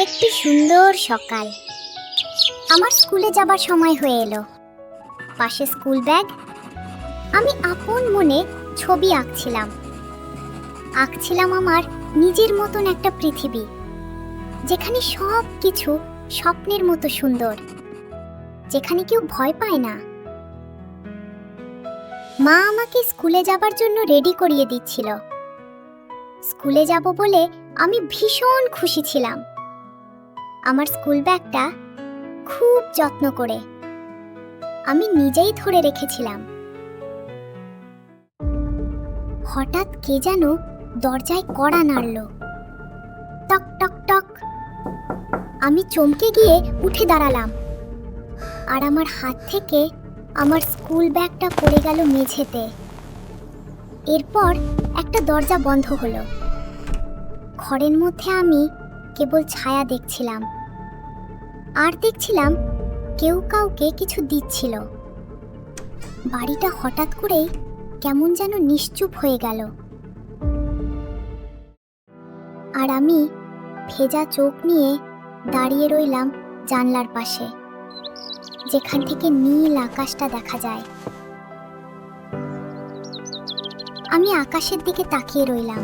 একটি সুন্দর সকাল। আমার স্কুলে যাবার সময় হয়ে এলো। পাশে স্কুল ব্যাগ। আমি আপন মনে ছবি আঁকছিলাম আমার নিজের মতন একটা পৃথিবী, যেখানে সব কিছু স্বপ্নের মতো সুন্দর, যেখানে কেউ ভয় পায় না। মা আমাকে স্কুলে যাবার জন্য রেডি করিয়ে দিচ্ছিল। স্কুলে যাব বলে আমি ভীষণ খুশি ছিলাম। আমার স্কুল ব্যাগটা খুব যত্ন করে আমি নিজেই ধরে রেখেছিলাম। হঠাৎ কে যেন দরজায় কড়া নাড়ল। টক টক টক। আমি চমকে গিয়ে উঠে দাঁড়ালাম, আর আমার হাত থেকে আমার স্কুল ব্যাগটা পড়ে গেল মেঝেতে। এরপর একটা দরজা বন্ধ হলো। ঘরের মধ্যে আমি কেবল ছায়া দেখছিলাম, আর দেখছিলাম কেউ কাউকে কিছু দিচ্ছিল। বাড়িটা হঠাৎ করেই কেমন যেন নিশ্চুপ হয়ে গেল, আর আমি ভেজা চোখ নিয়ে দাঁড়িয়ে রইলাম জানলার পাশে, যেখান থেকে নীল আকাশটা দেখা যায়। আমি আকাশের দিকে তাকিয়ে রইলাম,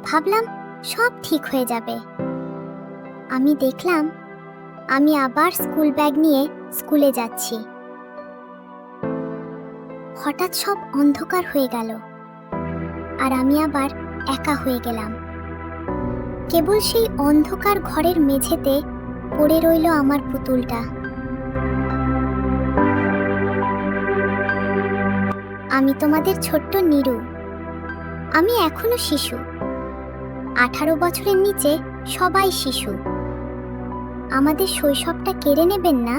ভাবলাম সব ঠিক হয়ে যাবে। আমি দেখলাম আমি আবার স্কুল ব্যাগ নিয়ে স্কুলে যাচ্ছি। হঠাৎ সব অন্ধকার হয়ে গেল, আর আমি আবার একা হয়ে গেলাম। কেবল সেই অন্ধকার ঘরের মেঝেতে পড়ে রইল আমার পুতুলটা। আমি তোমাদের ছোট্ট নীরু। আমি এখনো শিশু। 18 বছরের নিচে সবাই শিশু। আমাদের শৈশবটা কেড়ে নেবেন না।